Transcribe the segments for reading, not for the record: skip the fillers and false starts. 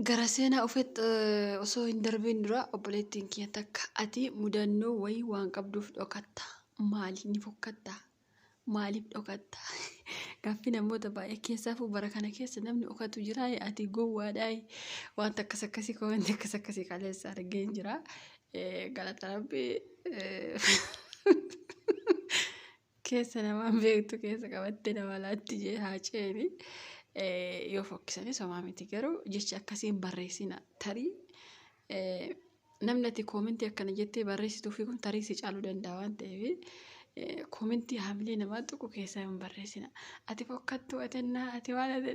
Garasena ufet osoo hin darbin dura obboleettiin kiyya takka ati mudannoo wayii waan qabduuf dhokatta. Maaliif ni fokkatta? Maaliif dhokatta? Gaaffii namoota baay'ee keessaafuu bara kana keessa namni dhokatu jira. Ati gowwaadhaa waan akkas akkasii wanti akkas akkasii kaleessa argee jira. Galata Rabbii keessa namaan beektu keessa qabatte nama laatti jee haa ceeni. Yoo fokkisanii somaa miti garuu jecha akkasiin barreessina tarii namni ati koomentii akkana jettee barreessituu fi kun tarii si caaluu danda'a waan ta'eef koomentii haamilee namaa tokko keessaa hin barreessina. Ati fokkattuu atennaa ati waan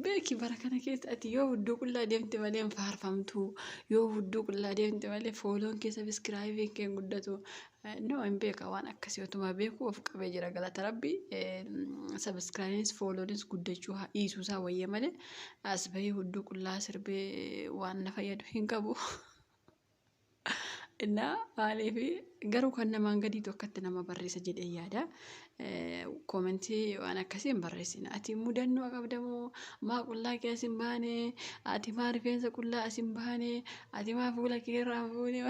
beeki bara kana keessa ati yoo hudduu qullaa deemte malee hin faarfamtu yoo hudduu qullaa deemte malee fooloon keessa biskiraayiviin kee guddatu. No hin beeka waan akkasii otuma beeku of qabee jira galata Rabbii. Sabiskiraayinis fooloonis guddachuu dhiisuusaa wayya malee as bahee hudduu qullaa sirbee waan na fayyadu hin qabu. Innaa maaliif garuu kan namaan gadii tokkotti nama barreessa jedhee yaada. Koomentii waan akkasii hin barreessina. Ati mudannoo qabdamoo maa qullaa kee as hin baane ati maa rifeensa qullaa as hin baane ati maa fuula kee irraa fuune.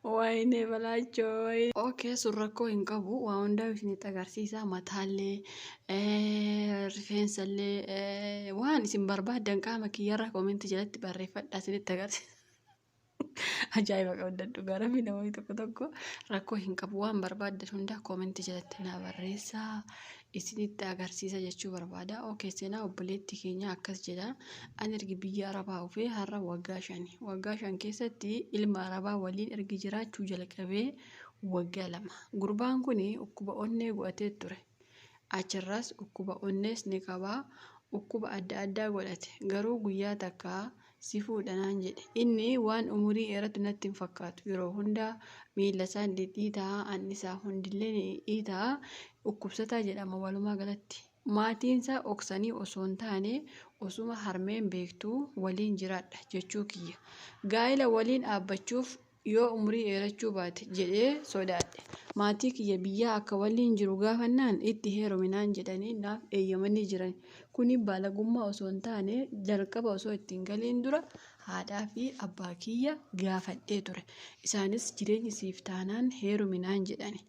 Wayne balachoo. Okay, surrakkoo hin qabu. Waa hundaa isinitti agarsiisa. Mataallee, rifeensallee waan isin barbaadan qaama kiyyarra koomentii jalatti barreeffadhaa isinitti agarsiisa. Ajaa'iba qabdadhu garamii namoonni tokko tokko rakkoo hin qabu waan barbaadan hundaa koomentii jalatti naa barreessaa isinitti agarsiisa jechuu barbaada. Okay, seenaa obboleettii keenya akkas jedha. Ani ergi biyya Arabaa dhufee har'a waggaa 5. Waggaa 5 keessatti ilma Arabaa waliin ergi jiraachuu jalqabee waggaa 2. Gurbaan kun ukkuba onnee godhatee ture. Achirraas ukkuba onnees ni qaba. Ukkuba adda addaa godhate. Garuu guyyaa takka si fuudhanaan jedhe. Inni waan umurii dheeratu natti hin fakkaatu. Yeroo hundaa miila isaa dhiitaa, annisaa hundillee dhiitaa dhukkubsataa jedhama walumaa galatti. Maatiin isaa oksanii osoo hin taane osuma harmeen beektuu waliin jiraadha jechuu kiyya. Gaa'ela waliin dhaabbachuuf yoo umurii dheerachuu baate jedhee sodaadhe. Maatii kiyya biyyaa akka waliin jiru gaafannaan itti heeruminaan jedhanii naaf eeyyamanii jiran. Kuni balagummaa osoo hin taane jalqaba osoo ittiin galiin dura haadhaa fi abbaa kiyya gaafadhee ture. Isaanis jireenyi siif taanaan heeruminaan jedhani.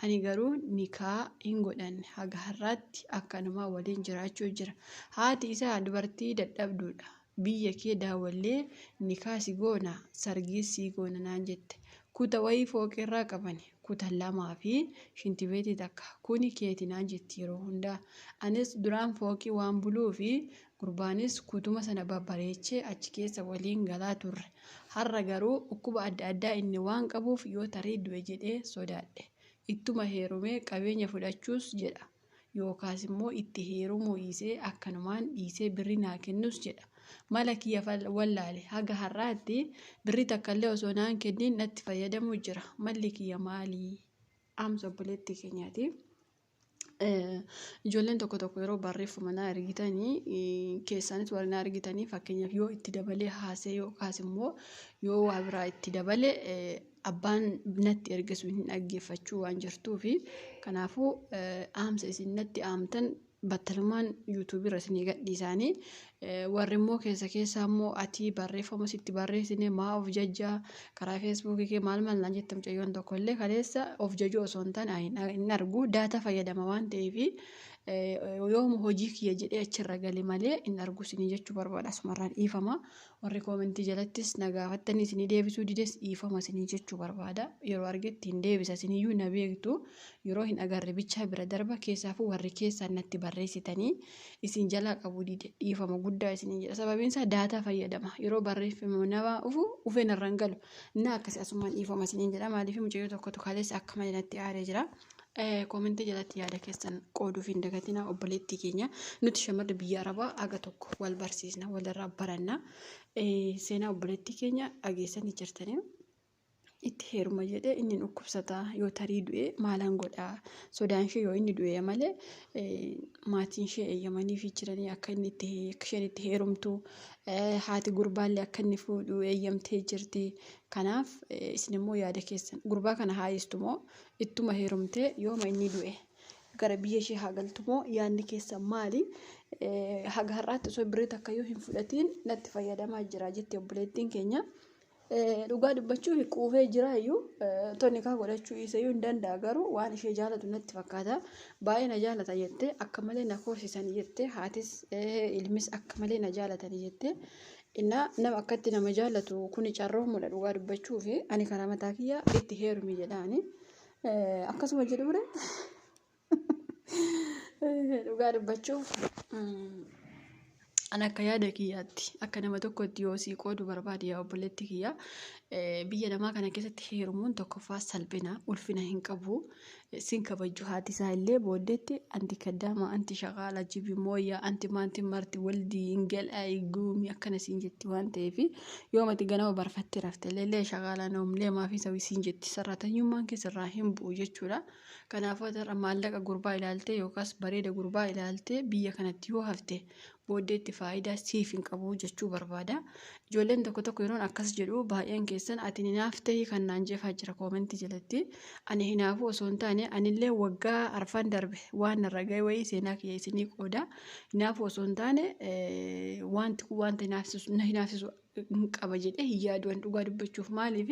Ani garuu nikaa hin godhanne haga har'aatti akkanumaa waliin jiraachuu jira. Haati isaa dubartii dadhabduudha. Biyya kee daawwallee nikaa si goona sargiis si goona naan jette. Kuta wayii fooqirraa qabani. Kuta 2 fi shintibeetii takka. Kuni keeti naan jetti yeroo hundaa. Anis duraan fooqii waan buluu fi gurbaanis kutuma sana babbareechee achi keessa waliin galaa turre. Har'a garuu ukkuba adda addaa inni waan qabuuf yoo tarii du'e jedhee sodaadhe. Ittuma heerumee qabeenya fudhachuus jedha. Yookaas immoo itti heerumuu dhiisee akkanumaan dhiisee birrii naa kennus jedha. Mala kiyya wallaale haga har'aatti birrii takkallee osoo naan kenniin natti fayyadamuu jira. Malli kiyya maalii? Amsa obboleettii keenyaati. Ijoolleen tokko tokko yeroo barreeffama na argitanii keessaanis warri na argitanii fakkeenyaaf yoo itti dabalee haasee yookaas immoo yoo waa biraa itti dabalee abbaan natti ergisu hin dhaggeeffachuu waan jirtuufi kanaafuu amsa isin natti aamtan battalumaan yuutuubii irra isinii gadhiisanii warri immoo keessa immoo ati barreeffama sitti barreessine maa of jajjaa karaa feesbuukii kee maal naan jette mucayyoon tokko illee kaleessa of jajuu osoo hin taane hin argu daata fayyadama waan ta'eef yoo hojii kiyya jedhee achirra gale malee hin argu isinii jechuu barbaada. Asumarraan dhiifama warri koomentii jalattis na gaafattanii isinii deebisuu dides dhiifama isinii jechuu barbaada. Yeroo argetti hin deebisa isiniyyuu na beektu yeroo hin agarre bichaa bira darba keessaafuu warri keessaan natti barreessitanii isin jalaa qabu dhiifama guddaa isinii jedha. Sababiin isaa daataa fayyadama. Yeroo barreeffama nama ufee narraan galu na akkasii asumaan dhiifama isinii jedha. Maaliif mucayyoo tokkotu kaleessa akka malee natti aaree jira. Koomentii jalatti yaada keessan qooduuf hin dagatinaa obboleettii keenya. Nuti shamarri biyya Arabaa aga tokko wal barsiisna walirraa baranna. Seenaa obboleettii keenya dhageessanii jirtanii. Itti heeruma jedhee inni dhukkubsataa yoo tarii du'e maalaan godhaa sodaan ishee yoo inni du'e malee maatiin ishee eeyyamaniif jiranii akka isheen itti heerumtu haati gurbaallee akka inni fuudhu eeyyamtee jirti. Kanaaf isin immoo yaada keessan gurbaa kana haayistu moo ittuma heerumtee yooma inni du'e gara biyya ishee haa galtu moo yaadni keessan maali? haga har'aatti osoo birrii takkayyuu hin fudhatiin natti fayyadamaa jira jetti obboleettiin keenya. Dhugaa dubbachuuf quufee jira iyyuu tonni kaa godhachuu isayyuu hin danda'a garuu waan ishee jaalatu natti fakkaata. Baay'ee na jaalata jettee akka malee na koosisanii jettee haatis ilmis akka malee na jaalatanii jettee nama akkatti nama jaalatu kuni carroomudha dhugaa dubbachuuf ani karaa mataa kiyyaa itti heerumii jedhaani akkasuma jedhuure dhugaa dubbachuuf an akka yaada kiyyaatti akka nama tokkotti yoo sii qoodu barbaade yaa obboleetti kiyya biyya namaa kana keessatti heerumuun tokkoffaa salphina ulfina hin qabu sin kabajju haati isaa illee booddeetti anti kaddaama anti shaqaala jibi mooyyaa anti maanti marti waldii ingala guumi akkana siin jetti waan ta'eef yoo mati ganama barfatte rafte illee shaqaala noomlee maafi sawii siin jetti sarratanyummaan keessarraa hin bu'u jechuudha. Kanaafuu irra maallaqa gurbaa ilaaltee yookaas bareeda gurbaa ilaaltee biyya kanatti yoo hafte booddeetti faayidaa siif hin qabu jechuu barbaada. Ijoolleen tokko yeroon akkas jedhu baay'een keessan ati hinaaf ta'e kan naan jeefaa jira koomentii jalatti. Ani hinaafu osoo hin taane anillee waggaa arfan darbe waan narra ga'e wayii seenaa kiyya isinii qooda. Hinaafu osoo hin taane wanta hinaafsisu hin qaba jedhee hin yaaduun dhugaa dubbachuuf maaliif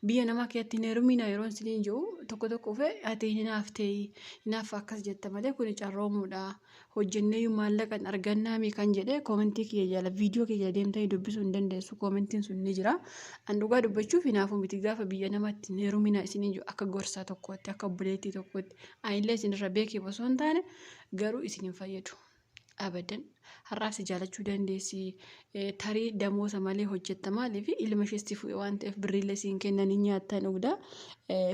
biyya namaa keessatti hin heerumina yeroon isiniin jiru tokko ofee ati hinaaf ta'e hinaaf akkas jetta malee kun carroomuudha. Hojjennee maallaqan argannaami kan jedhee koomentii kiyya jala viidiyoo kiyya deemtanii dubbisuu hin dandeessu koomentiin sun ni jira. An dhugaa dubbachuuf hinaafuu miti gaafa biyya namaatti hin heerumina isiniin jiru akka gorsaa tokkotti akka obboleettii tokkotti anillee isinirra beekee osoo hin taane garuu isin hin fayyadu. Abadan har'aas jaalachuu dandeessi tarii damoosa malee hojjetta maaliif ilma isheetti fuudhee waan ta'eef birriillee siin kennan hin nyaattan dhugda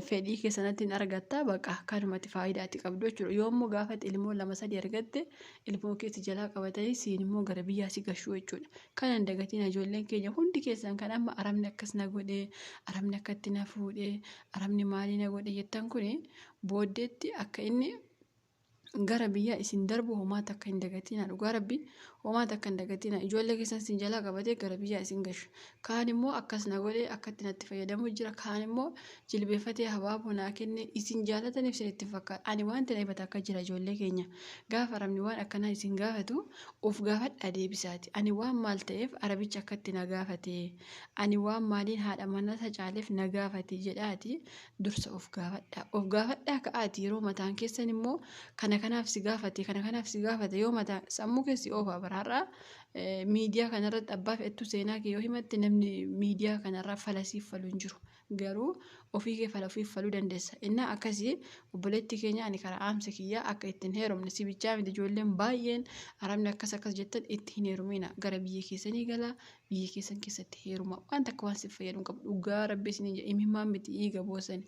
fedhii keessanatti hin argatta baqa kanumatti faayidaatti qabdu jechuudha. Yoo immoo gaafatti ilmoo 2-3 argatte ilmoo keessi jalaa qabatanii siin immoo gara biyyaa si gashuu jechuudha. Kanan dagatiin ijoolleen keenya hundi keessan kan amma aramni akkas na godhee aramni akkatti na fuudhee aramni maalii na godhe jettan kuni booddeetti akka inni gara biyya isin darbu homaata akka hin dagatina dhugaa rabbi homaata akka hin dagatina ijoollee keessan isin jalaa qabatee gara biyya isin gashu kaan immoo akkas na godhee akkatti natti fayyadamu jira kaan immoo jilbeeffatee habaaboo naa kenne isin jaalataniif isin itti fakkaata ani waan ta'e ibata akka jira ijoollee keenya gaafa aramni waan akkanaa isin gaafatu of gaafadhaa deebisaati ani waan maal ta'eef arabicha akkatti na gaafate ani waan maaliin haadha manaa caaleef na gaafate jedhaati dursa of gaafadhaa ka'aati yeroo mataan keessan immoo kanaaf si gaafate yoo mata sammuu keessi oofaa baraarraa miidiyaa kanarratti abbaaf ettu seenaa kee yoo himatte namni miidiyaa kanarraa falasiif falu hin jiru garuu ofii kee falafiif faluu dandeessa innaa akkasii obboleettii keenya ani karaa aamsa kiyyaa akka ittiin heerumne si bichaa miti ijoolleen baay'een aramni akkas jettan itti hin heerumina gara biyya keessanii galaa biyya keessan keessatti heeruma waan takka waan siif fayyadu qabu dhugaa rabbi isin imimmaan miti dhiiga boosan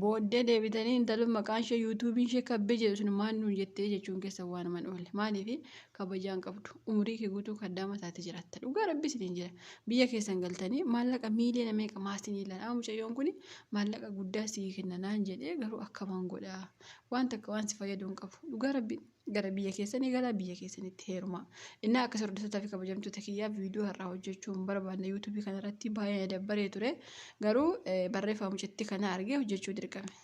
booddee deebitanii intalun maqaan ishee yuutuubiin ishee kabbee jedhu sun maan nuun jettee jechuun keessa waan man oolle maaliif kabajaan qabdu umurii kee guutuu kaddaama taate jiraatta dhugaa rabbi isin jira biyya keessan galtanii maallaqa miiliyoona meeqa maasin ilaa mucayyoon kun maallaqa guddaa sii kennanaan jedhee garuu akkamaan godhaa waan takka waan si fayyadu qabu dhugaa rabbi gara biyya keessanii galaa biyya keessanitti heeruma innaa akka sorditotaa fi kabajamtoota kiyyaa viidiyoo har'aa hojjechuun barbaadne yuutuubii kanarratti baay'ee dabbaree ture garuu barreeffama mucatti kana argee hojjechuu dirqame.